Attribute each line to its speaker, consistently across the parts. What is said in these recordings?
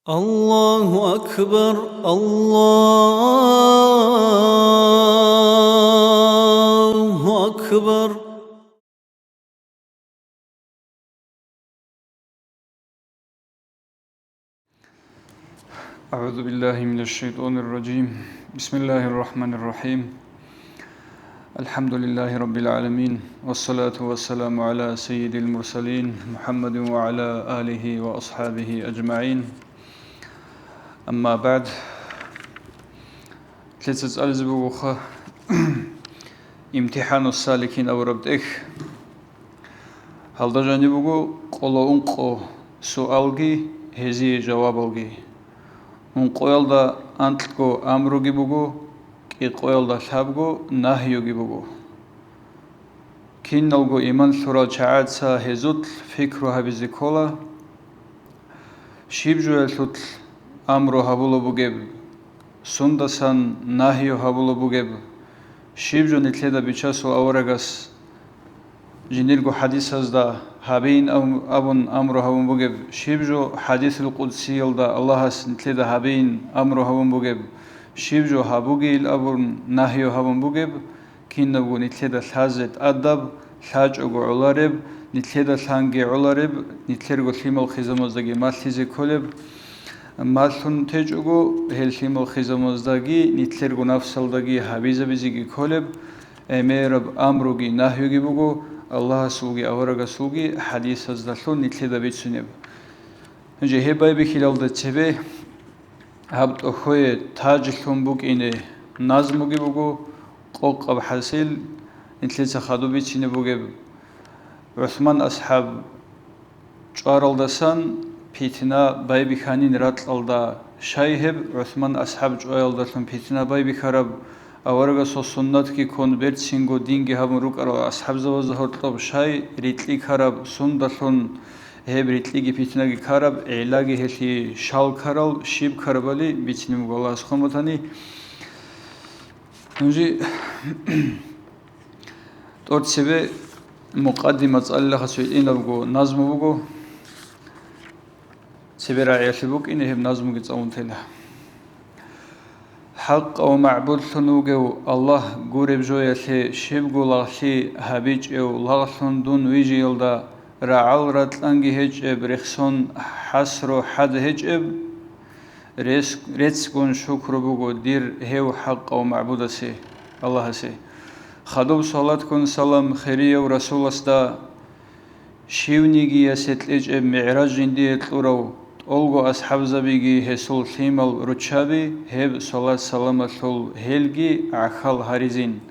Speaker 1: الله أكبر الله أكبر.
Speaker 2: أعوذ بالله من الشيطان الرجيم. بسم الله الرحمن الرحيم. الحمد لله رب العالمين، والصلاة والسلام على سيد المرسلين محمد وعلى آله وأصحابه أجمعين. أما بعد، تلتز ألزبوخة امتحان السالكين أو ربتك هل دجانبوغو قولو انقو سؤالجي هزي جوابوغي unqoyalda antlgo amru gibugu ki qoyalda shabgo nahyu gibugu kinnalgo iman sura chaatsa hezut fikru habizikola shibjuel sut amru habulo bugeb sundasan nahyu habulo bugeb shibju nitleda bichaso awragas jinilgo hadisazda habin abun amru habun bugeb shibju hadithul qudsiyalda Allahas nitleda habin amru habun bugeb shibju habugil abun nahyu habun bugeb kinnagu nitleda thazet adab thajugu ulareb nitleda thangi ulareb nitlergo thimal khizamazdagi matlize koleb mathun tejugu hel thimal khizamazdagi nitlergo nafsaldagi habizabizigi koleb emerab amrugi nahyugi bugu Allah sulgi avaraga sulgi hadis azdalun nitleda bitsuneb je hebay bikhilalda chebe habt okhoye tajlum bukine nazmugi bugu qoqab hasil nitlesa khadu bitsine bugeb Usman ashab çaraldasan pitna bay bikhanin ratlalda shayheb Usman ashab çaraldasan pitna bay bikharab Avaraga so sunnat ki konvert singo dingi habun rukaro ashab zawaz hortlob shay ritli kharab sundasun heb ritli gi pitna gi kharab elagi heli shal kharal shib kharabali bichnim golas khomotani unji tortsebe muqaddimat Allah khasul inabgo nazmugo Цебераг1и heb nazmu gi tsamuntela حق أو معبود ثنوجو الله قرب جويله شبقو لغشي هبيج أو لغشون دون ويجي يلدا رعال رتلانجي هج برخصون حسرو حد هج ريتسكون شكر بوغو دير هيو حق أو معبود سي الله سي خدوب صلاتكم سلام خيرية ورسول استا شيونيجي يسيتلج معراج جندي يتلورو Olgo ashab zabigi hesul thimal ruchabi heb salat salamatul helgi akhal harizin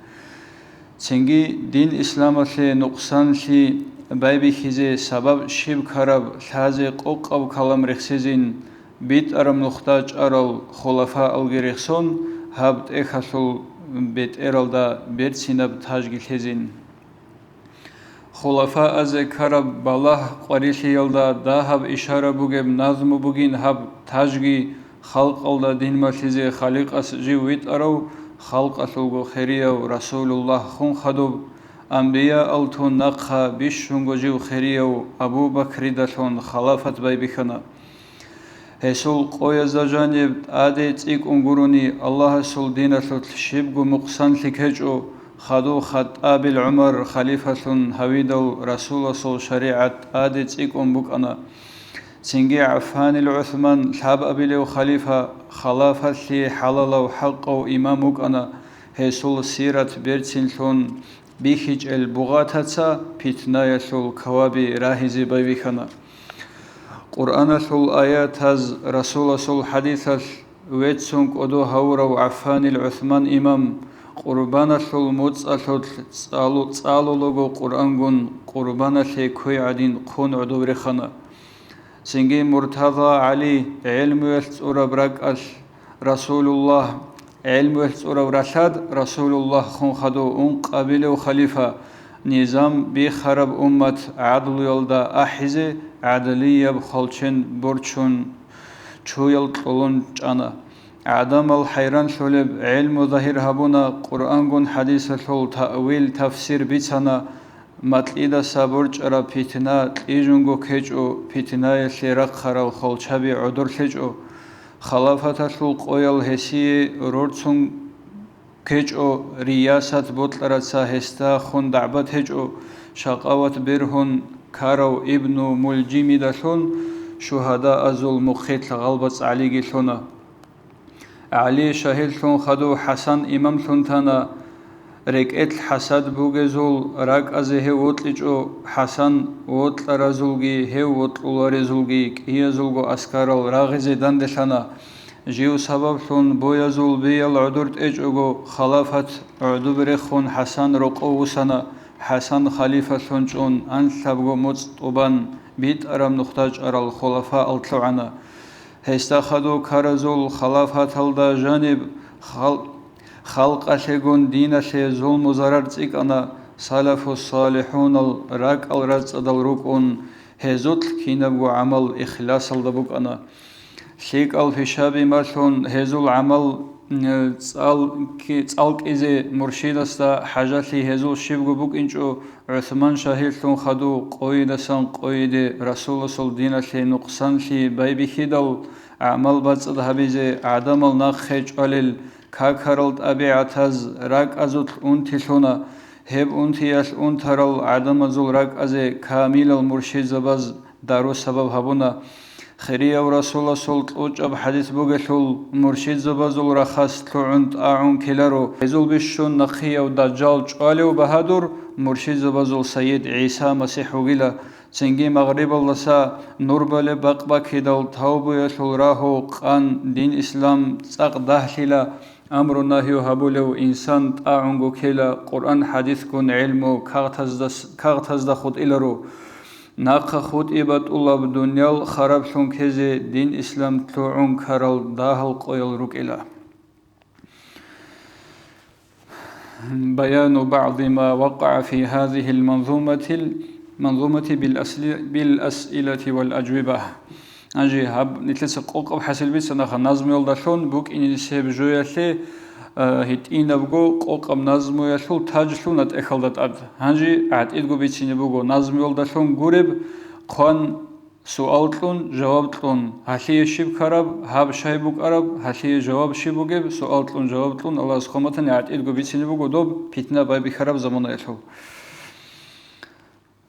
Speaker 2: Çengi din islamatli nuqsanli baybi khize sabab shib kharab thaze qoqab kalam rexsezin bit aram nuqtaj aral khulafa algerexson habt ekhasul bet eralda bertsinab tajgilhezin خلفاء از کرب بالله قریشی یلدا دهب اشاره بگم نظم بگین هب تاجگی خلق الدا دین مسیزه خالق اس جویت ارو خلق اسلگو خیریه و رسول الله خون خدوب انبیاء التون نقها بیشونگو جو خیریه و ابو بکری دلون خلافت بای بخنا هسول قوی زجانب عادت ایک انگرونی الله سول دینت شبگو مقصن لکجو خدو خطاب العمر خليفة هويد رسول صل شريعة آدت إكم بك أنا سنجي عفان العثمان حاب أبيلو خليفة خلافة لي حلال وحق وإمامك أنا هيسول سيرة بيرتين ثون بيخج البغاتة بيتنايا ثول كوابي راهزي بيبيخنا قرآن ثول آيات هز رسول صل حديثة ويتسونك أدو هورا وعفان العثمان إمام قربانة الموتصل صالو لوجو قرآنون قربانة كوي عدين قون عدو رخنا سنجي مرتضى علي علم يسورة برق رسول الله علم يسورة رشاد رسول الله خون خدو قبيل وخليفة نظام بخرب أمة عدل يلدا أحزة عدلية بخلشن برشون شويل طولون جانا عدم الحيران شولب علم ظاهر هبونا قرآن حديث شول تأويل تفسير بيتنا матлида сабурчара фитна ижунго кечо фитна лерак харал холчаби удур лечо халафатасул qoyal hesi rortsun kech'o riyasat botlaratsa hesta khun da'bat hech'o shaqawat birhun karaw ibnu muljimi dasun shuhada azul mukhit ghalbats aligi thuna ali shahil thun khadu hasan imam thuntana rek'et hasad bugezul rak aze he wotlich'o hasan wotlarazulgi he wotlularizulgi qiyazulgo askaral raghize dandelana جيو سبب ثون بويزول بيال عدورت اجوغو خلافت عدوبر خون حسن رقو سنة حسن خليفة ثون جون ان ثبغو مصطبان بيت ارم نختاج ارال خلفاء الطلعنا هستخدو كارزول خلافة هلدا جانب خلق اشيغون دين اشي ظلم وزرار تيك انا سلف الصالحون الراك الرز ادل روكون هزوت كينبغو عمل اخلاص الدبوك انا شيك الفشابي مالون هزول عمل صالكيزي مرشدستا حاجاتي هزول شيبغو بوك انچو عثمان شاهيلتون خدو قويدسان قويد رسول صل دينتي نقصان لي بايبي خيدل عمل بصد حبيزي عدم النخج علل كاكارلت ابيعتز راك ازوت انتلونا هب انتياس انترل عدم ازول راك ازي كامل المرشد زباز دارو سبب هبونا خيريا ورسول صلت أوجب حديث بوجهل مرشد زبازل رخص تعند أعون كلارو هزول بشون نخيا ودجال جالي وبهادر مرشد زبازل سيد عيسى مسيح وجلا سنجي مغرب الله سا نور بل بق هدال توبو يسول راهو قان دين إسلام تق دهلا أمر نهي هبولو إنسان أعون كلا قرآن حديث كون علمو كاغتز دخود إلرو ناقة خود إباد الله بدنيا خراب شون كذا دين إسلام تعون كارل داهل قيل روك إله بيان بعض ما وقع في هذه المنظومة بالأسئلة والأجوبة أجي هب نتلس قوق بحسل بيت سنخ نظم يلدشون بوك إني سيب جوية هيت إنا بقو قوقم نظمو يشول تاجشون اتخلدت أد هنجي عد إدقو بيتسيني بقو نظم يلدشون قرب قوان سؤالتلون جوابتلون هشي شيب كرب هاب شايبوك عرب هشي جواب شيبوكيب سؤالتلون جوابتلون الله سخومتن عد إدقو بيتسيني بقو دوب بيتنا باي بخرب زمانو يشول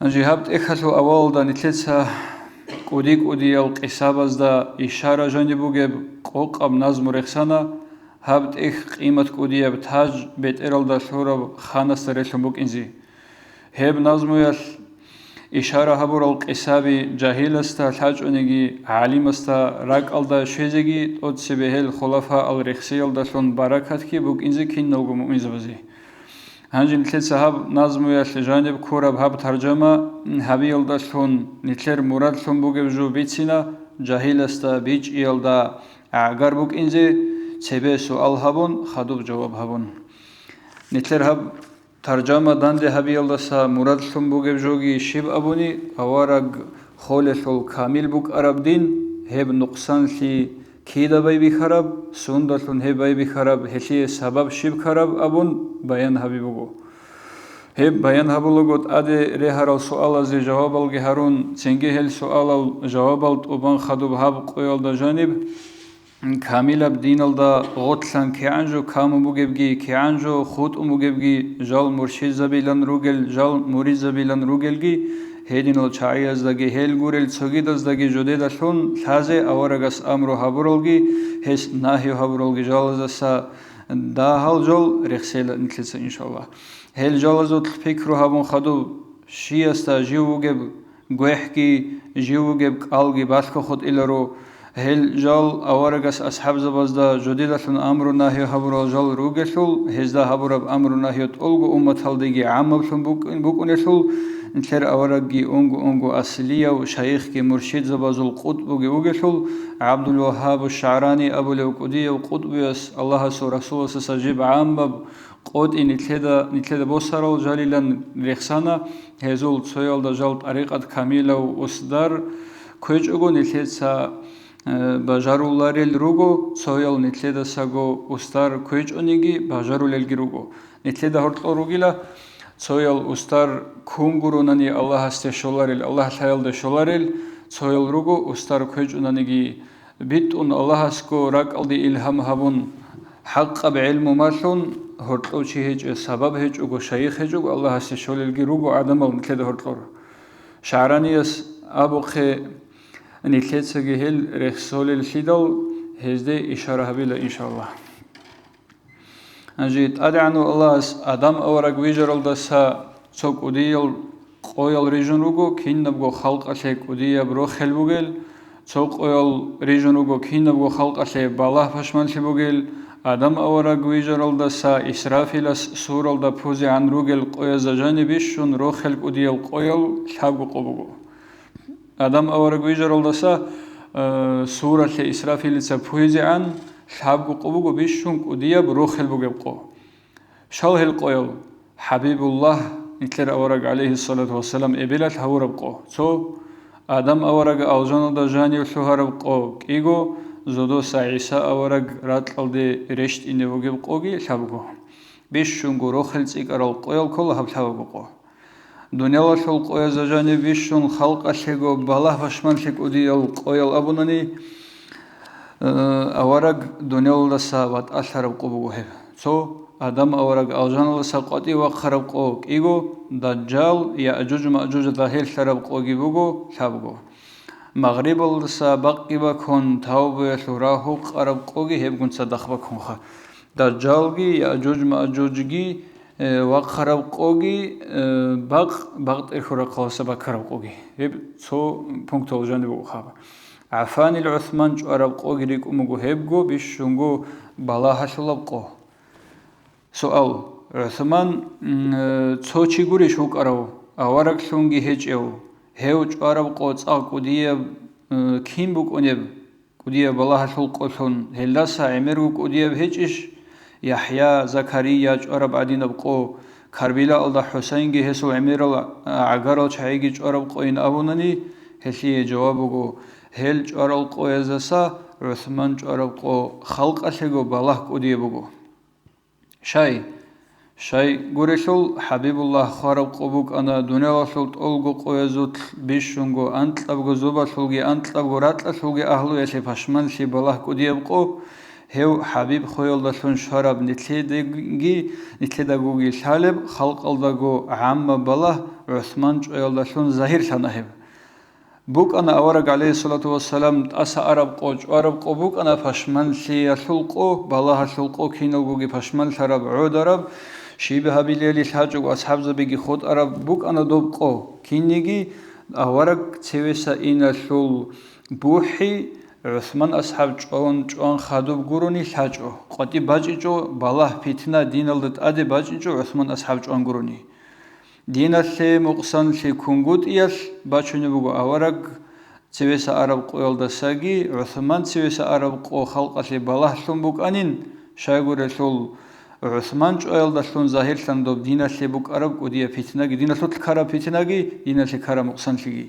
Speaker 2: هنجي هبت إخشو أول دا نتلتسا قودي القصابز دا إشارة جانبوكيب قوقم نظم رخصانا هبت إخ قيمة كودية بتاج بيت إرال دا شورب خانة سريشن بوك إنزي هب نظمو يش إشارة هبور القصابي جاهل استا تاج أنيجي عالم استا راك الدا شيزيجي تود سبهل خلفاء الرخصي الدا شون بركات كي بوك إنزي كين نوغو مؤمنز بزي هنجي نتلت سهب نظمو يش جانب كورب هب ترجمة هبي الدا شون نتلر مراد شون بوك بجو بيتسينا جاهل استا بيج إلدا عقار بوك إنزي سبب سؤال هبون خدوب جواب هبون نتلر هب ترجمة داند هبي الله سا مراد شون بوجب جوجي شيب أبوني أوارق خولشول كامل بوك عرب دين هب نقصان لي كيدا باي بخرب سوندشون هب باي بخرب هشي سبب شيب خرب أبون بيان هبي بوجو هب بيان هبولوجود أدي رهار السؤال زي جواب الجهرون سنجهل سؤال الجواب الطبان خدوب هب قيل دا جانب كامل بدين الدا غطلان كيانجو كامو مجبجي كيانجو خود مجبجي جال مرشد زبيلان روجل جال مريد زبيلان روجلجي هيدين الشاعيز داجي هيل غورل سوغيدز داجي جوديدا شون لازه أورغاس أمرو هابرولجي هس ناهيو هابرولجي جالزاسا داهال جول رخسيل نتلس إن شاء الله هيل جالزوت فكرو هابون خدو شياستا جيوجب غوحكي جيوجب قالجي باشكو خود إلرو هل جال أورجس أصحاب زبازدا جديدة أمر نهي هبر جال روجشول هزدا هبرب أمر نهي تولغو أمة هالديجي عام بشون بوكونشول نتر أورجي أونغو أصلية وشيخ كي مرشد زبازول قطب وجوجشول عبد الوهاب الشعراني أبو الوقودية وقطب يس الله رسول سجيب عام بب قد إن نتلدا بوسرال جاليلا رخصانا هزول تسويل دا جال طريقة كاملة وأصدار كويج أقول نتلدا بجارولارل روغو سويل نتلدا ساغو أستار كويج أنيجي بجارولل جروغو نتلدا هرتل روغيلا цоял устар кунгурунани Аллахасте шоларил, Аллах таялда шоларил, цоял ругу устар квечунаниги битун Аллахаско ракалди илхам хабун حق بعلم مالون هرتلوشي هيج سبب هيج وجو شيخ هيج الله سيشول الجروب وعدم المكلد هرتلور شعرانيس أبو خي نكلت سجهل رسول الشيدل هزدي إشارة بلا إن شاء الله أجيت أدعنو الله أدم أورق ويجرل دسا سوق أديل قويل ريجن روجو كين نبغو خلق أشيك أديا برو خلبوجل سوق قويل ريجن روجو كين نبغو خلق أشيك بالله فشمن شبوجل Адам авараг вижаралда са Исрафилас суралда пузи ан ругел qoya zajani bishun rokhel udiyal qoyal shagu qobugo. Адам авараг вижаралда са сурале Исрафилица пузи ан shagu qobugo bishun udiyab rokhel bugeb qo. Shalhel qoyal Habibullah nitler авараг алейхи салату вассалам ebilat hawrab qo. So Адам авараг aljanada jani shuharab qo kigo زودوسا عيسى أورق راتلدي رشت إنه وجب قوي شابقو بيشون جروخل تيكرال قويل كله هبشابقو دنيا الله شل قوي زجاني بيشون خلق أشيجو بالله فشمان شك أديال قويل أبونني أورق دنيا الله سابت أشرب قبوه سو آدم أورق ألجان الله سقطي وخرب قوك إيجو دجال يأجوج مأجوج ظاهر شرب قوي بوجو شابقو مغرب السابق بكون توبة سوراه قرب قوي هبكون صدق بكون خا دجالجي يأجوج مأجوجي وقرب قوي بقت إخرى قوس بقرب قوي هب سو بونكتول جانب وخاب عفان العثمان قرب قوي ريك أمجو هبجو بيشونجو بلاها شلبقو سؤال عثمان تسوتشي غوري شو قرو أورك شونجي هجيو هيوج عرب قوس قدية كيم بوك أنيب قدية بالله شلق أشون هلاسا عمرو قدية بهجش يحيى زكريا عرب عدين بقو كربلاء الله حسين جه هسو عمرو عقارو شعيج عرب قوين أبونني هسي جوابه هل عرب قويزسا عثمان عرب قو خلق أشجو بالله قدية بقو شاي غوريشول حبيب الله خارب قبوك أنا دنيا وصلت ألقو قويزوت بيشونغو أنتلابغو زوبا شلغي أنتلابغو راتلا شلغي أهلو يشي فشمان شي بالله قديبقو هيو حبيب خويل داشون شراب نتلدغوغي شالب خلق الدغو عام بالله عثمان جويل داشون ظاهر شناهب بوك أنا أورق عليه الصلاة والسلام أسا عرب قبوك أنا فشمان شي شلقو بالله شلقو كينوغوغي فشمان شراب عود عرب شيبه بليل الحاج وأصحاب زبيجي خود عرب بوك أنا دوبقو كينيجي أورق تسويسا إنا شول بوحي عثمان أصحاب جوان خادوب قروني الحاجو قطي باجيجو بالله بيتنا دين الدت أدي باجيجو عثمان أصحاب جوان قروني دين اللي مقصان شي كونغوت إياش باچوني بوغو أورق تسويسا عرب قويل دساقي عثمان تسويسا عرب قو خلق اللي بالله شون بوك أنين شاقور شول عثمان جويل داشون ظاهر شندوب دينا شبوك عرب وديا فتناجي دينا شوت كارا فتناجي دينا شكارا مقصان شيء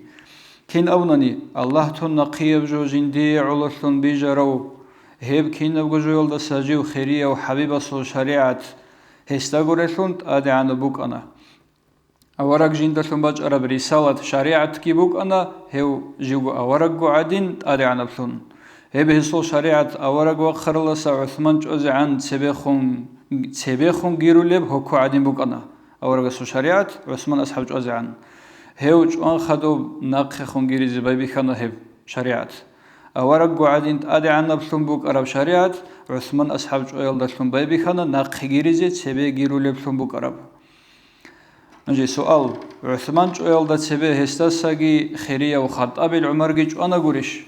Speaker 2: كين أونني الله تون نقيب جو جندي علشون بيجرو هيب كين أبغى جويل دساجي وخيرية وحبيب صو شريعة هستاغورشون أدي عن بوك أنا أورق جندشون باج عرب رسالة شريعة كي بوك أنا هيو جو أورق عادين أدي عن بسون هيب هسول شريعة أورق وخر الله عثمان جوز عن سبيخون جيرولب هكو عادين بوك أنا أورق سو شريعة عثمان أصحاب جوز عن هيو جوان خدوب ناقخون جيري زباي بخنا هيب شريعة أورق عادين أدي عن بسون بوك عرب شريعة عثمان أصحاب جويل داشون باي بخنا ناقخ جيري زي سبي جيرولب سون بوك عرب نجي سؤال عثمان جويل دا سبي هستاساجي خيرية وخطاب العمر جي جوانا قريش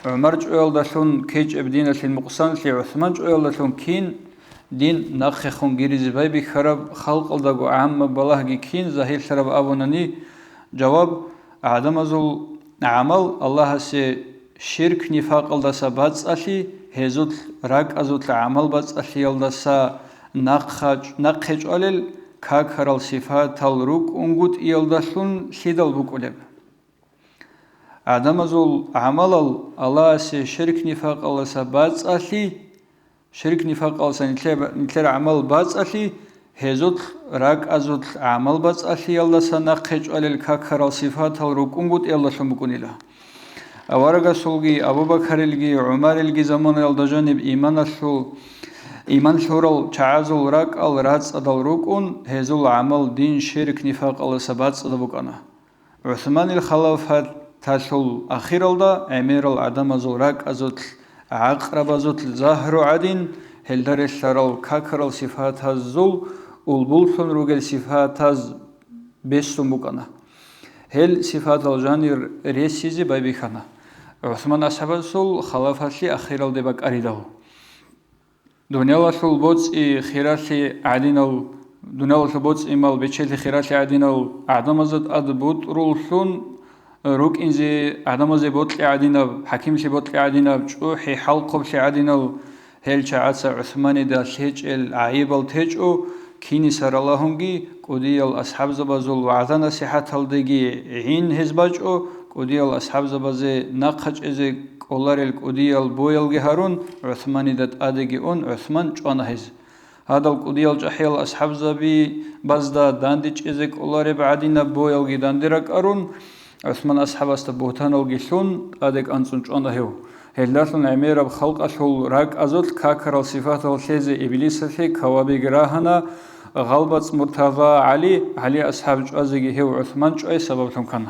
Speaker 2: عمر جويل داشون كيج ابدينا المقصان في عثمان جويل داشون كين دين ناخخون جيريز باي بخرب خلق الدغو عام بالله كين ظاهر شرب ابونني جواب عدم ازل عمل الله سي شرك نفاق الدسا باص اشي هزوت راك ازوت عمل باص اشي الدسا ناخج اولل كاكرال صفات الروك انغوت يلدسون شيدل بوكولب عدم ازل عمل الله سي شرك نفاق الدسا باص اشي شرك نفاق الله نتلر عمل باز أشي هزول راك أزول عمل بس أخي الله سنقش على الكاكر الصفات الركون يلا شمكون له أورجا سولجي أبو بكر الجي عمر الجي زمان يلا جانب إيمان شورل تعزل راك الرأس أدل ركون هزول عمل دين شرك نفاق الله سبات أدبوكنا عثمان الخلافة تشول أخير الله أمير العدم أزول راك أزول عقرب أزول زهر عدين هل در الشرال كاكر الصفات الزول والبولسون روجل صفات از بيستم بكنا هل صفات الجانير ريسيزي بايبيخنا عثمان أصحاب السول خلافة أخير الدبك أريده دنيا السول بوتس خيراتي عدينال دنيا السول بوتس إمال بيتشيل خيراتي عدينال عدم أزد أدبوت رولسون روك إنزي عدم أزد بوت عدينال حكيم سي بوت عدينال جوحي حلقب سي عدينال هل شعاتس عثمان دا سيج العيب التجو كيني سر اللهمجي قدي الأصحاب زبازول وعذا نصيحة الدقي عين هزباجو قدي الأصحاب زبازي نقج إزي قولار القدي البويل جهرون عثمان دات أدقي عثمان جوانا هز هذا القدي الجحي الأصحاب زبي بازدا داندج إزي قولار بعدين بويل جي داندرك أرون عثمان أصحاب استبوتان الجسون أدق أنسون جوانا هيو هلداتون عمير بخلق أشهر راك أزوت كاكر الصفات الخيزي إبليس في كوابي جراهنا غلبت مرتضى علي أصحاب جوازي هو عثمان جوي سببتهم كان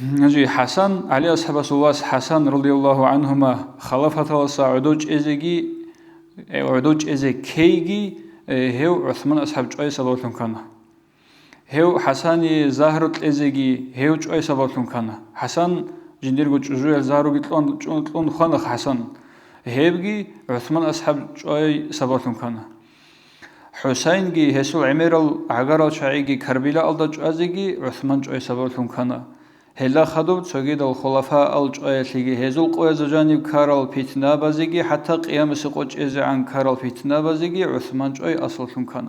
Speaker 2: نجي حسن علي أصحاب سواس حسن رضي الله عنهما خلافة الله عدوج إزيجي عدوج إزي كيجي هو عثمان أصحاب جوي سببتهم كان هو حسن زهرت إزيجي هو جوي سببتهم كان حسن جنديرغو جوجل زارو جتلون خانخ حسن هيبجي عثمان أصحاب جوي سببتهم كان حسين جي هسول عمير العقار الشعيجي كربلاء الدج أزيجي عثمان جوي سببتهم كان هلا خدوب تسوجد الخلفاء الجوي سيجي هزول قوي زجانب كارل بيتنا بزيجي حتى قيام سقوط إزي عن كارل بيتنا بزيجي عثمان جوي أصلهم كان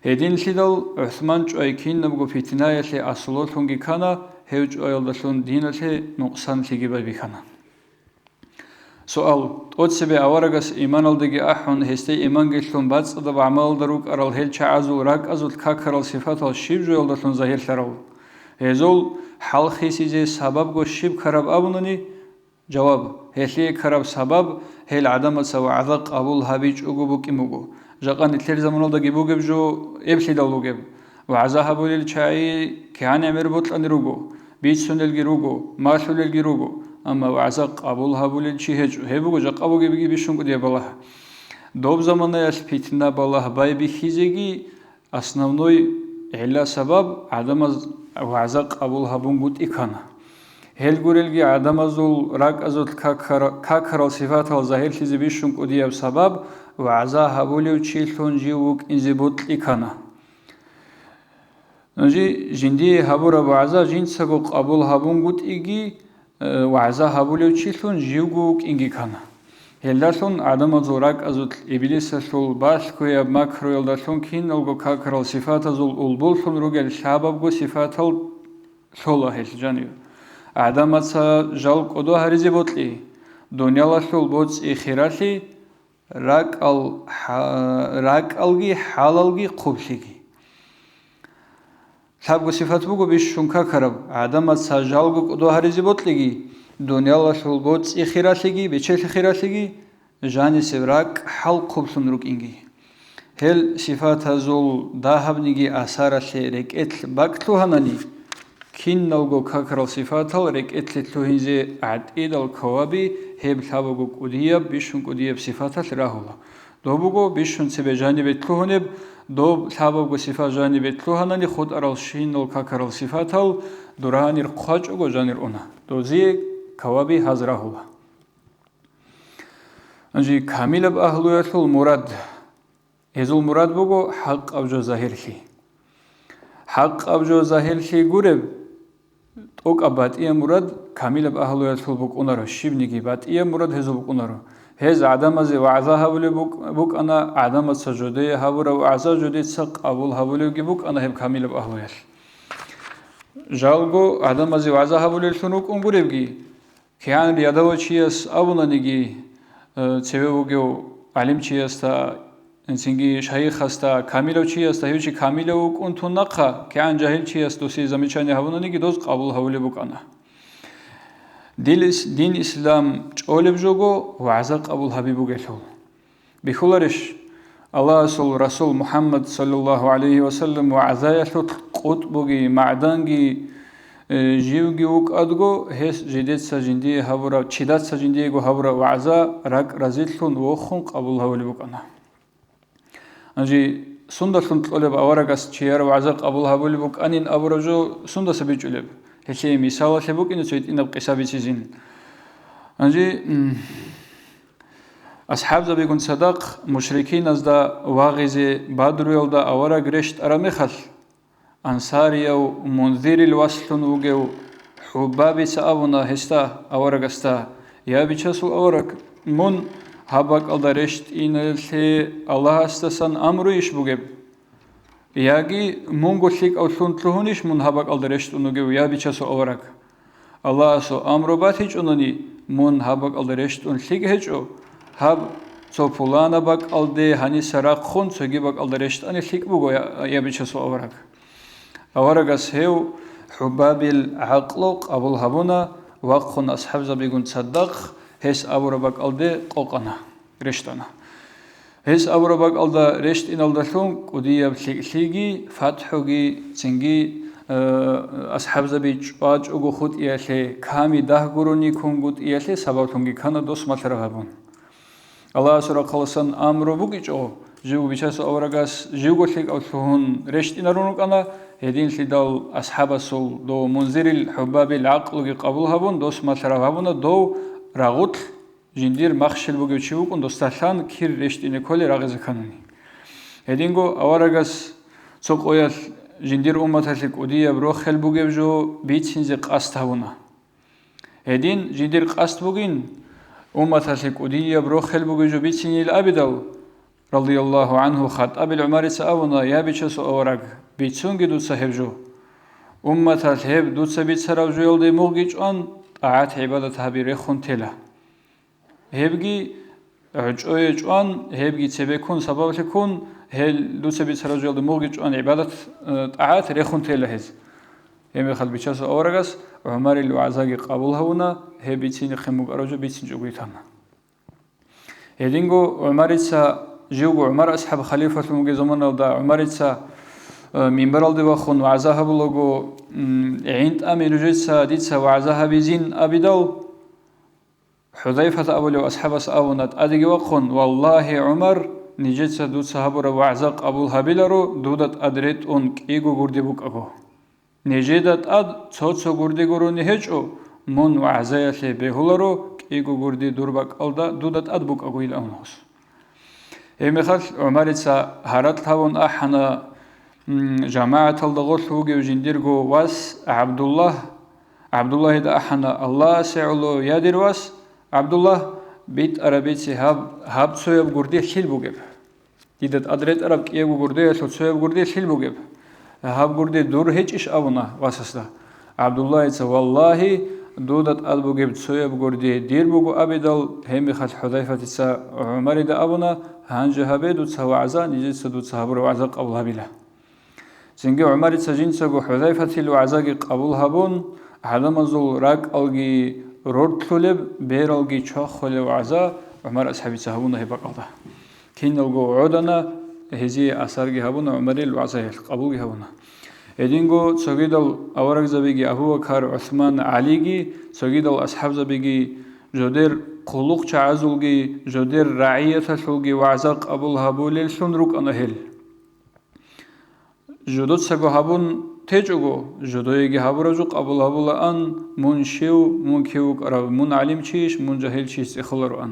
Speaker 2: هدين سيدل عثمان جوي كين نبغو بيتنا يسي أصلهم كان هيج أيضاً دينته نقصان تجيبه بكنا. سؤال أتسبي أورجس إيمان الدقي أحون هستي إيمان قشلون بس أضب عمل دروك أرال هل شعزو راك أزود كاكر الصفات الشيب جو يلدشون ظاهر شرول هزول حال خيسيزي سبب جو شيب كرب أبنني جواب هسي كرب سبب هل عدم سوى عذق أبول هابيج أجو بوك إموجو جاقان التر زمان الدقي بوجب جو إبشي دلوجب وعزاها بولي الشاي كان يعمر بطل أنروجو بيت سنلجي روجو ما سنلجي روجو أما وعزق أبولها بولي الشيهج هبوجو جاق أبوجي بيجي بيشون قدي بالله دوب زمان يسبيتنا بالله باي بخيزجي أصنعوني إلا سبب عدم وعزق أبولها بونجود إكانا هل قولي عدم أزول راك أزول كاكر الصفات الظاهر خيزي بيشون قدي بسبب وعزاها بولي وشيلون جيوك إنزبوت إكانا نجي جندي هبور وعزا جين سقوق أبول هبون قد إيجي وعزا هبول يوتشيلون جيوغوك إنجي كان هلداشون عدم زوراك أزوت إبليس شول باش كويا ماكرو يلداشون كين ألغو كاكرال صفات أزول أولبولشون روغل شابابغو صفات شولا هيش جانيو عدم أتسا جال قدو هرزي بوتلي دنيا لاشول بوتس إخيراتي راك ألغي حال ألغي قبشيكي سابقو صفات بوغو بيشون كاكرب عدم ساجالغو قدو هرزي بوتليگي دنيا لاشول بوتس إخيراتيگي بيچل إخيراتيگي جاني سبراك حل قبسون روك إنگي هل صفات هزول داهبنيگي أسارة ريك إتل باكتلو هناني كين نلغو كاكرال صفات هل ريك إتل تلوهنزي عد إيدال كوابي هب سابقو قديب بيشون قديب صفات راهولا دوبوغو بيشون سبه جانب تلوهنب دو سبب صفات جانب تلوهناني خود أرال شين الكاكرال صفات هل دورانير قاج أغو جانير أونا دوزي كوابي هزراهولا أنجي كامل بأهلوية المراد هذا المراد بوغو حق أبجو ظاهر شي حق أبجو ظاهر شي غورب توك أبات إيه مراد كامل بأهلوية البوك أونارو شيبنيكي بات إيه مراد هزو بوك أونارو هز عدم زي وعزا هبولي بوك أنا عدم سجودي هبورا وعزا جودي سق أبول هبولي بوك أنا هب كامل بأهلوية جالغو عدم زي وعزا هبولي شنوك أنغوربجي كيان رياضو چيس أبونا نيجي تسببوغو علم چيس تا инсинги шайхаста камиловчияста хевчи камилов кунтунаqa кян жахилчияс доси замечание хавунаниги доз қабул хавлебукана дин ислам чолебжого ваза қабул хабибугелхол бихулариш Allah sul Rasul Muhammad sallallahu alaihi wasallam wa azayasut qutbugi ma'dangi живги ук адго хес жидет сажинди хавра чидат сажинди го хавра ваза рак разилхун вохун қабул хавлебукана анжи сундасун толеб аварагас чияр ваза қабул хавлебуканин авражо сундаса бичулеб хеше мисала лебукин сөйт инаб қисабичизин анжи أصحاب زبيكون صدق مشركين أزدا واغزي بادرو يلدا أورا غرشت أرامخل أنصاري أو منذير الوصلون وجو حبابي سأبونا هستا أورا غستا يا بيشاسو أورا من هبك ألدا رشت إن الله استسان أمرو يشبوغب ياغي منغو شيك أو سنتلهونيش من هبك ألدا رشت ونوغو يا بيشاسو أورا الله سو أمرو باتيج أنوني من هبك ألدا رشت ونشيك هجو هب تو فلان بق الده هني سرق خون سوگی بق الده رشت انی خیک بگو یا بیچسو أورق هو حباب العقل قبل هبونا وقخن أصحاب زبيقون صدق هس أورا بق الده قوقنا رشتنا هس أورا بق الده رشت إن الده شون قدية بخيجي فتحوجي تنجي أصحاب زبيج باج أجو خود إياله كامي ده قروني كون قد إياله سبب تونجي كنا دوس مطر هبون الله سورة خلصان أمرو بوجيجو جو بيشاس أورغاس جو قلتك أو تهون رشت إنارونك أنا هدين لدال أصحاب السول دو منذر الحباب العقل قبول هبون دوس مطر هبون دو راغوت جندير مخشل بوجيجو كون دوستالان كير رشت إن كل راغز كانوني هدين جو أورغاس سوق أويل جندير أمتك وديا بروخل بوجيجو بيتسنز قاست هبونا هدين جندير قاست بوجين أمتك وديا بروخل بوجيجو بيتسني الأبدال رضي الله عنه خط أبي العمر سأونا يا بيتشسو أورق بيتسونجي دوت سهبجو أمتك هب دوت سبيت سراوجو يلدي موجيج أن طاعت عبادة هبيري خنتلا هبجي عجوي جوان هبجي تبيكون سبب تكون هل دوت سبيت سراوجو يلدي موجيج أن عبادة طاعت ريخنتلا هز هم خل بيتشسو أورقس عمر الوعزاقي قبول هونا هبيتسيني خموك أرجو بيتسين جوغيتانا هدينغو عمريتسا جيوغو عمر أصحاب خليفة المجي زمان دا عمريتسا منبر الدي وخون وعزاها بلوغو عينت أمي رجيتسا ديتسا وعزاها بيزين أبيدال حذيفة أولي وأصحاب سأونات أدقي وخون والله عمر نجيتسا دوتسا هبورا وعزاق أبو الهبيلارو دودت أدريت أنك إيغو غردي بوك أغو نجيدت أد تسوتسو غردي غرو نهجو من وعزايا بهولارو إيغو غردي دورباك ألدا دودت أد بوك أغو إلى أنهوس إمخال عمريتسا هارات هاون أحنا جماعة الضغط وجو جنديرجو واس عبد الله دا أحنا الله سعلو يادر واس عبد الله بيت عربيتي هاب سويب غردي خيل بوجب ديدت أدريت عرب كيو غردي سويب غردي خيل بوجب هاب غردي دور هيج إيش أبونا واسسلا عبد الله يتسا والله دودت أدبوجب سويب غردي دير بوجو أبيدال هم خال حذيفة تسا عمر دا أبونا هانجهابي دوتسا وعزا نجيتسا دوتسا هبور وعزا قبول هبيلا زنجي عمر تسجينسا جو حذيفة الوعزا قبول هبون حدام زول راك ألغي رورد خلب بير ألغي چاخ خلب وعزا عمر أصحابي تسهبون هبا قلدا كين ألغو عودنا هزي أثارغي هبون عمر الوعزا قبول هبون إدينغو تسوغيدال أورق زبيغي أبو بكر عثمان عليغي تسوغيدال أصحاب زبيغي جودير قلوق چعزولغي جودير رعية شولغي وعزاق أبو الهبول سنروك أنهل جودوت سگو هبون تجوگو جودويغي هبورجوق أبو الهبول أن منشيو منكيوك أراب من علم چيش من جهل چيش إخلر أن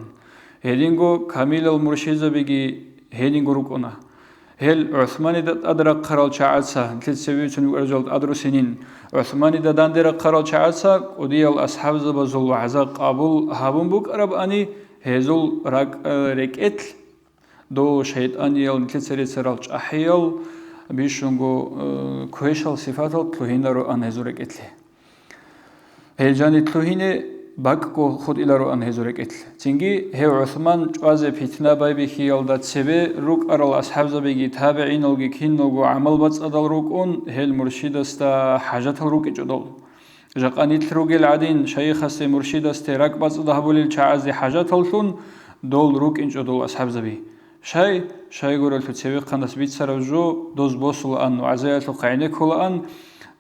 Speaker 2: هيدينغو كاميل المرشيزة بيغي هيدينغو روك أنا هل عثماني دا أدرق قرال چاعدسا نتلت سبيوتن وأرجالت أدرو سنين عثماني دا داندرق قرال چاعدسا وديال أصحاب زبازول وعزاق أبو هبون بوك أراب أني هزول ركئت دو شيطان يال نتلت سريت سرال چاحيال بيشونغو كويشال صفاتال تلوهين رو أن هزول ركئت لي هل جاني تلوهين باكو خود إلى رؤان هزورك إتل تنجي هي عثمان جوازة فتنة باي خيال دا تبرق أرى الأصحاب زبيجي تابعين الجي كين نلقو عمل بس أدل روكون هي المرشد استا حاجات الروك إجدول جاقانيت روك العدين شيخ است مرشد است راك بس ذهبوا للشعاز حاجات الثون دول روك إجدول أصحاب زبي شاي قرر تسوي قناس بيت سرجو دوز بوصل أن وعزايات القعينك هلا أن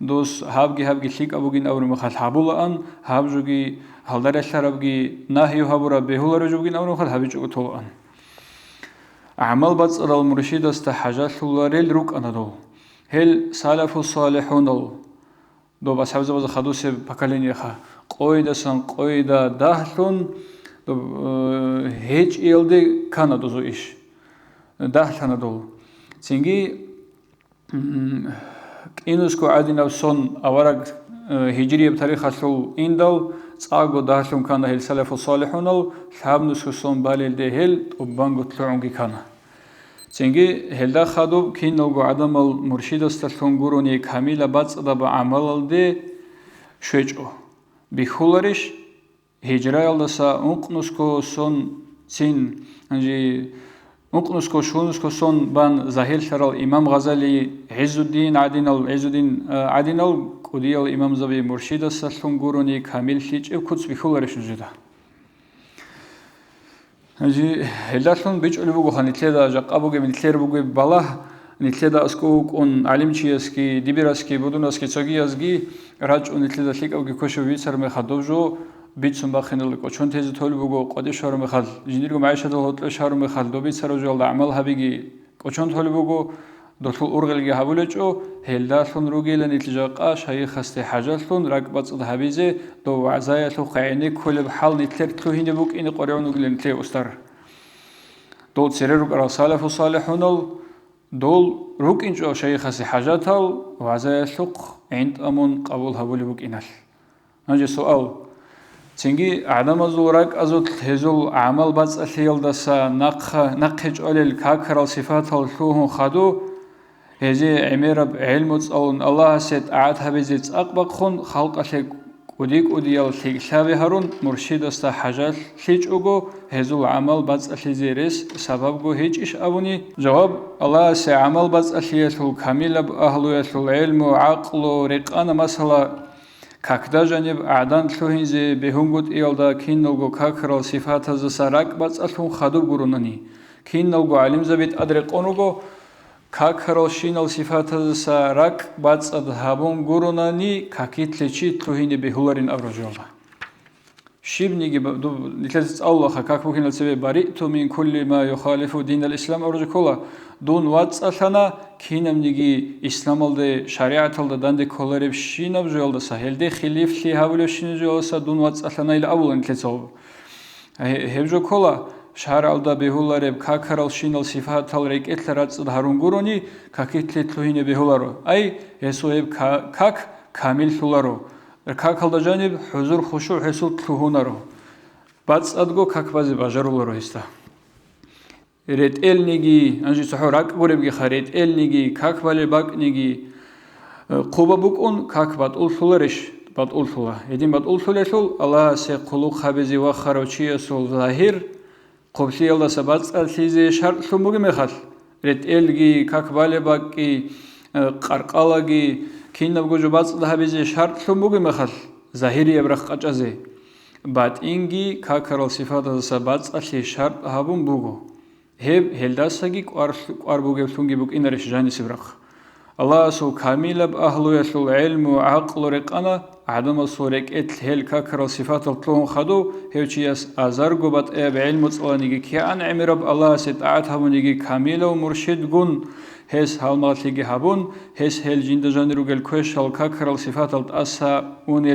Speaker 2: دوس هابجي شيك أبوجين أور مخال حابولا أن هابجوجي هالدار الشرابجي ناهيو هابورا بهولا رجوجين أور مخال هابجو طول أن عمل بس على المرشد است حاجات سولاريل روك أنا دول هل سالف الصالحون دو بس حوزة بس خدوس بكالين يخا قويدا دهلون دو هيج إلدي كان دوزو إيش دهلنا دول تيجي إنوسكو عادنا وصون أورق هجري بتاريخ أصل إندل صاغو دهلهم كان هل سلف الصالحون الحاب نسكو صون بالي دهل وبانغو تلعونجي كان تيجي هل دا خدوب كين نلقو عدم المرشد استلون قروني كاملة بس دا بعمل ده شويجو بخولرش هجري يلدسا أنقنسكو صون سين أنجي أنقنسكو شونسكو صون بان ظاهر شرال إمام غزالي عز الدين عدينال كوديال إمام زبي مرشد استلون قروني كامل شيج كوتس بخولرش نجدا أجي هلاشون بيج ألوجو خانيتلدا جاك أبوجي من تلير بوجي بالله نتلدا أسكوك أن علمشي أسكي دبيراسكي بدون أسكي تجي أسكي راج أن نتلدا شيك أوجي كوشو بيسر مخدوجو بيج سنباخين اللي شون تيجي تقول بوجو قديش شهر مخال جنيركم معيشة دول شهر مخال دو بيسر وجال عمل هبيجي شون تقول بوجو دكتور أورغلجي هبولجو هلاشون روجيلا نتلجاقا شيء خست حاجاتون ركبت ذهبيزه دو عزايا توقعيني كل بحال نتلر تلوهين بوك إن قريون وقلن تلي أستر دول سريرك رسالة صالحون دول روك إنجو شيء خست حاجاتال وعزايا توق عند أمون قبول هبول بوك إنال نجي سؤال تنجي عدم زورك أزوت هزول عمل بس أثيل دسا نقج على الكاكر الصفات الثوه خدو هذه عميرة علم أون الله سيد أعادها بزيت أقبقون خلق أشيك وديك وديال شابه هرون مرشد است حاجات هیچ اوگو هزول عمل بس أشي رس سبب جو هیچ إيش أبوني جواب الله سي عمل بس أشي كامل أهلو علم وعقل ورقان مسألة كاكدا جانب أعدان تلوهين زي بهنگوت إيالدا كين نلغو كاكرال صفات هذا سراك بس أشون خدو برونني كين نلغو علم زبيت أدرق أونوغو كاكرال شينال صفات هذا سراك بس أدهابون برونني كاكيت لچي تلوهين بهولارين أبرجولا شيبنيجي نتلزت الله كاك ممكن السبب بريئت من كل ما يخالف دين الإسلام أرجوكولا دون واتس أثنا كينم نيجي إسلام الده شريعة الده داند كولارب شينب جوال ده سهل ده خليف لي هاولو شين جوال سا دون واتس أثنا إلى أول نتلزت هبجوكولا شهر الده بهولارب كاكرال شينال صفات الريك إتلرات هارون قروني كاكيت لتلوهين بهولارو أي يسويب كاك كامل ثولارو كاكل جانب حضور خشوع حصول تلوهونارو بس أدقو كاك بازي باجرولارو هستا ريت إل نيجي أنجي سحوراك بوربجي خريت إل نيجي كاك بالي باك نيجي قوبا بوكون كاك بات أولثولارش بات أولثولا يدين بات أولثولاشول الله سيقولو خابزي وخارو چيسول ظاهر قبسي الله سبات ألثيزي شرط سموغي مخال ريت إل جي كاك بالي باكي قرقالا جي كين نبغو جبات ذهبي شرط سموغي مخال ظاهري يبرخ قجازي بعد إنجي كاكرال صفات السبات أشي شرط هابون بوغو هب هلداساجي قار بوغي بسونجي بوك إنرش جاني سبرخ الله سو كامل بأهلو يسول علم وعقل رقانا عدم صورك هل كاكرال صفات الطلون خدو هيوشياس أزارغو بات بعلم وصلانيجي كيان عمرب الله ستعات هابونيجي كامل ومرشد قن هس هالماتليجي هابون هس هل جند جانروج الكوش الكاكرال صفات الأسا ون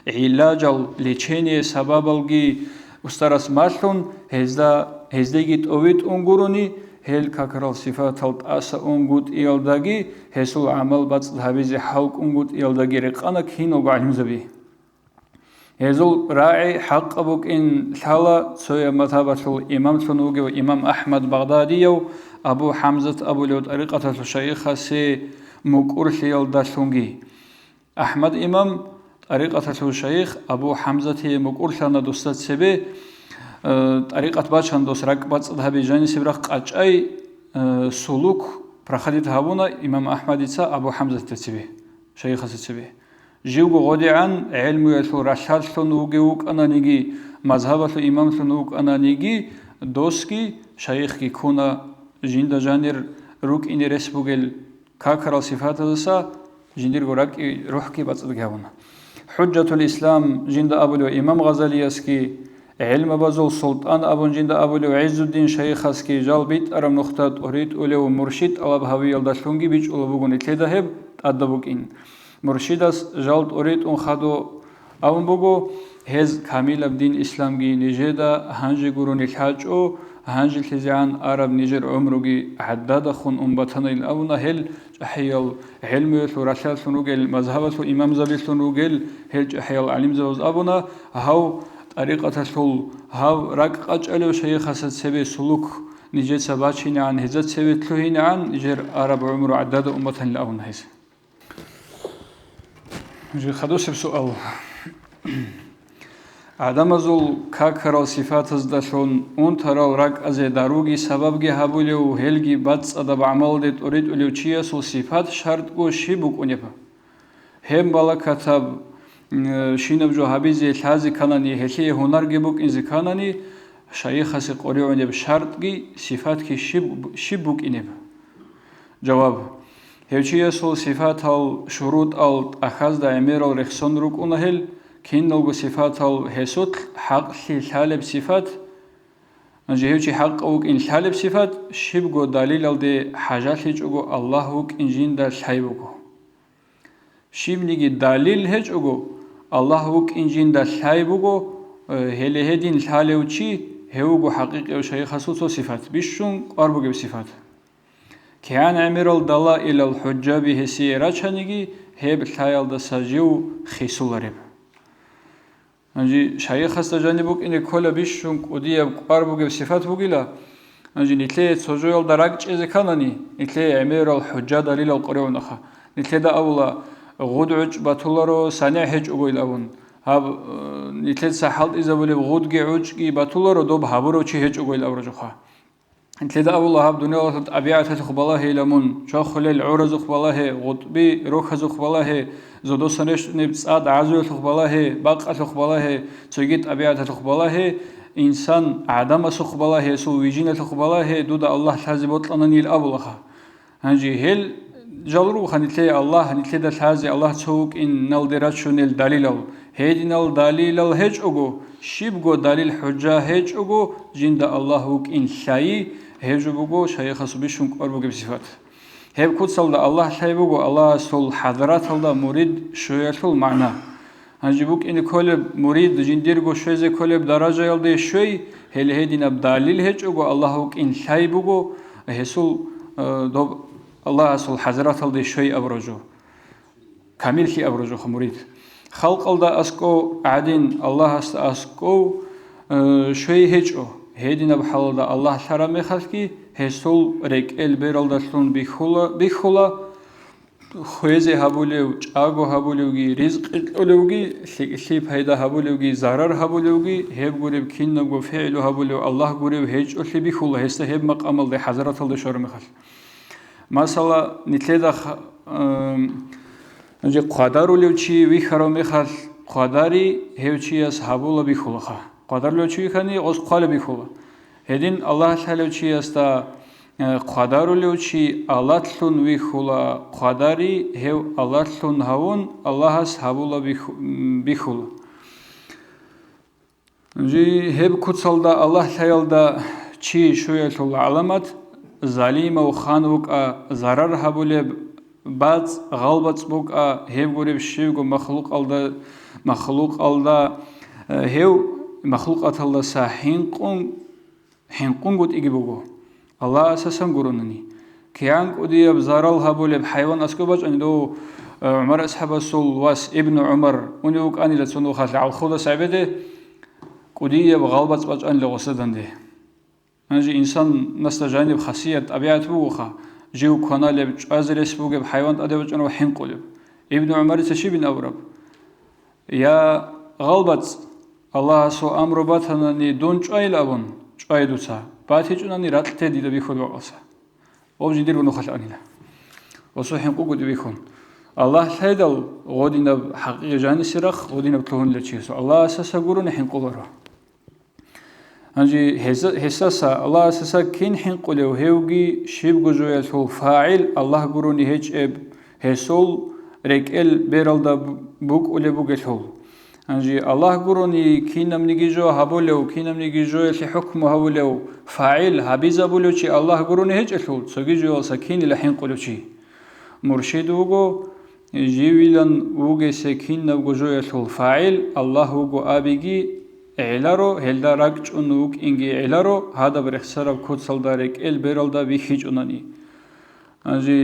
Speaker 2: العلاج لتشيني سبب الجي استرس ماشون هزدا جيت أويت أنغوروني هل كاكرال صفات الأسا أنغوت إيالداجي هسول عمل بس هبيز حلق أنغوت إيالداجي رقانا كينو قاعدين زبي هزول راعي حق أبوك إن ثلا سويا مذهبة الإمام سنوجي وإمام أحمد بغدادي أبو حمزة أبو لود طريقة الشيخ سي مكور خيال داشونجي أحمد إمام طريقة الشيخ أبو حمزة مقرشان دوست سبي طريقة باشان دوس ركبت ذهبي جاني سبرق أجأي سلوك проходит هابونا إمام أحمد إتسا أبو حمزة تسبي شيخ تسبي جيوغو غودي عن علم يسو رشاد سنوغيوك أنا نيجي مذهب إمام سنوك أنا نيجي دوسكي شيخ كي كونا جيندا جانير روك إني رسبوغل كاكرال صفات دسا جندير غراك روح كي بتصدق هابونا حجة الإسلام جيندا أبو إمام غزالي اسكي علم بازول سلطان أبو جيندا أبو عز الدين شيخ اسكي جال بيت أرم نختات أريد أولو مرشد ألاب هاوي يلداشلونجي بيج أولو بوغوني تلدهب أدبوك إن مرشدس جالت أريد أن خدو أون بوغو هز كامل الدين إسلام جي نجدا هنجي قرون الحاج أو هنجي التزعان عرب نيجر عمرو حداد خون أمبتنا الأونا هل جحيل علم ورشاد سنوجل مذهب إمام زبي سنوجل هل جحيل علم زوز أبونا هاو طريقة السل هاو رك أجعل شيخ حسد سبي سلوك نجد سباشين عن هزت سبي تلوهين عن نجر عرب عمرو عداد أمبتنا الأونا هز نجي خدوش بسؤال عدم زول كاكرال صفات ازدشون اون ترال رك از داروگی سبب گی هبولیو هلگی بدس ادب عمل دید اورید اولیو چیه سو صفات شرط گو شی بوک اونیپا هم بالا کتاب شینب جو حبیزی لحظی کنانی هلی هنر گی بوک اینزی کنانی شایخ هسی قوری اونیب شرط گی صفات کی شی بوک اینیپا جواب هوچیه سو صفات ال شروط ال اخذ دا امیر ال رخصان روک اونه هل كينلغو صفات الهسوت حق الحالب صفات نجيهوشي حق اوك ان الحالب صفات شبغو دليل الدي حاجات هيجوغو الله اوك انجين دا الحيبوغو شبنيجي دليل هيجوغو الله اوك انجين دا الحيبوغو هلي هدين الحالوشي هيوغو حقيقي او شيخ حسوسو صفات بيشون قربوغو صفات كيان عمر الدلائل الحجة بهسي راچانيجي هيب الحيال دا ساجيو خيسول ريب انجي شيخ استجاني بوك اني كل بيشون قديه قربوغ صفات بوغيلا انجي نيتلي سوجول دراج چيز كاناني نيتلي امير الحجه دليل القريونخه نيتلي دا اولا غدعج باتولارو سنه هج اوغيلاون هاب نيتلي سحال ازبل غدغي عجي باتولارو دوب هابرو چي هج اوغيلاورو جوخا نيتلي دا اولا هاب دنيا طبيعه خبالاه لمن شخل العرز خبالاه غطبي روخ خبالاه زودو سنش نبصاد عزو خبالاه باق خبالاه تجيت طبيعه خبالاه انسان عدم خبالاه سو ويجين خبالاه دودا الله حزبطلنني الابلخه هنجي هل جالرو خنيتلي الله نيتلي دا حازي الله تسوق ان نل دراشون الدليل هيدين الدليل هج اوغو شيبغو دليل حجه هج اوغو جند الله وك ان شاي هجوغو شيخ سبيشون قربو بصفات هب كوتسل الله شايبوغو الله سول حضرات الله مريد شويتول معنى هنجيبوك ان كل مريد جنديرغو شويزه كل درجه يلدي شوي هل هيدين دليل هجوغو الله وك ان شايبوغو هسول دو الله سول حضرات الله شوي ابرجو كامل كي ابرجو مريد خلق الله اسكو عدين الله اسكو شوي هجو هيدين بحال الله شرم خلقي هسول ريك البرالداشون بيخولا خويزه هابوليو چاغو هابوليوغي رزق اولوغي شي فايده هابوليوغي zarar هابوليوغي هب غوريب كينغو فعل هابوليو الله غوريب هيج اولي بيخولا هسته هب مقام الله حضرات الله شرم خل مثلا نيتلدا نجي قدر لوچي وي خرم خل قدري هوچياس هابولا بيخولا قدر لوچي خاني اوس قال بيخولا هدين الله تعالى چياستا قدر لوچي الله تلون ويخولا قدري هو الله تلون هون الله اس هابولا بيخولا جي هب كوتسالدا الله تعالى چي شويتول علامات ظالم او خانوك zarar هابوله بعض غلبت بوك هب غوريب شيغو مخلوق алда هو مخلوقات الله ساحين حنقونغوت إجيبوغو الله أساساً قرونني كيانك أودي بزارال هابولي بحيوان أسكوباج أن دو عمر أصحاب السول واس ابن عمر ونيوك أني لتسونو خاطر على الخوضة سعبده أودي بغالبات باج أن لغسدن ده أنجي إنسان نستجانب خاصية طبيعة بوغوخا جيو كونا لبج أزرس بوغ بحيوان أدي باج أنو حنقولب ابن عمر تشي بن أورب يا غلبت الله سو أمر باتناني دون چويل أبون چوي دوسا باتي چوناني راتل تدي دا بيخون وقصا وبجي دير بنو خلق أنينا وسو حنقوق دي بيخون الله سيدل غودينا حقيقة جاني سرخ غودينا بتلهون لچيسو الله أساسا قرون حنقوق رو هنجي حساسا الله أساسا كين حنقو لو هيوغي شيب جويل هو فاعل الله قروني هيج اب هسول ريكل بيرال دا بوك أولي بوغل هو هنجي الله قروني كينم نيجيجو هبولو كينم نيجيجو يلي حكمه هبولو فاعل هبيزا بولو چي الله قروني هيج الهول سوغيجو سكين لحين قولو چي مرشد وغو جيويلن وغي سكين نوغو الهول فاعل الله وغو آبيجي إعلارو هلدا راكچ انوك إنجي إعلارو هذا برخسارب كود سلدارك بيرال دا بيخيج اناني هنجي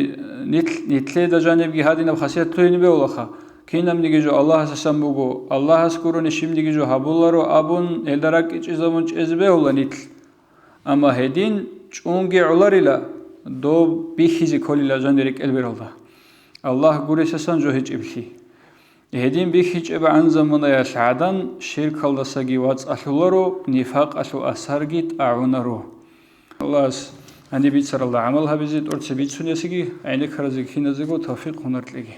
Speaker 2: نتلي دا جانبگي هادينا بخاصيت تويني بيولاخا كينام نيجيجو الله سسام بوغو الله سكوروني شيم نيجيجو هابولارو ابون الدراك ازامون ازبه ولا نيتل اما هدين چونگي علاريلا دو بيخيزي كوليلا جاندريك البيرالدا الله غوري سسان جو هيچ ابلي هدين بيخيچ ابا عن زمانا يا شعدان شرك الله ساگي واص احلولارو نفاق اسو اثرگيت اعونارو الله عندي بيت سر الله عملها بيزيد ارتس بيت سنيسيگي عينك خرزي كينازيگو توفيق هنرتلگي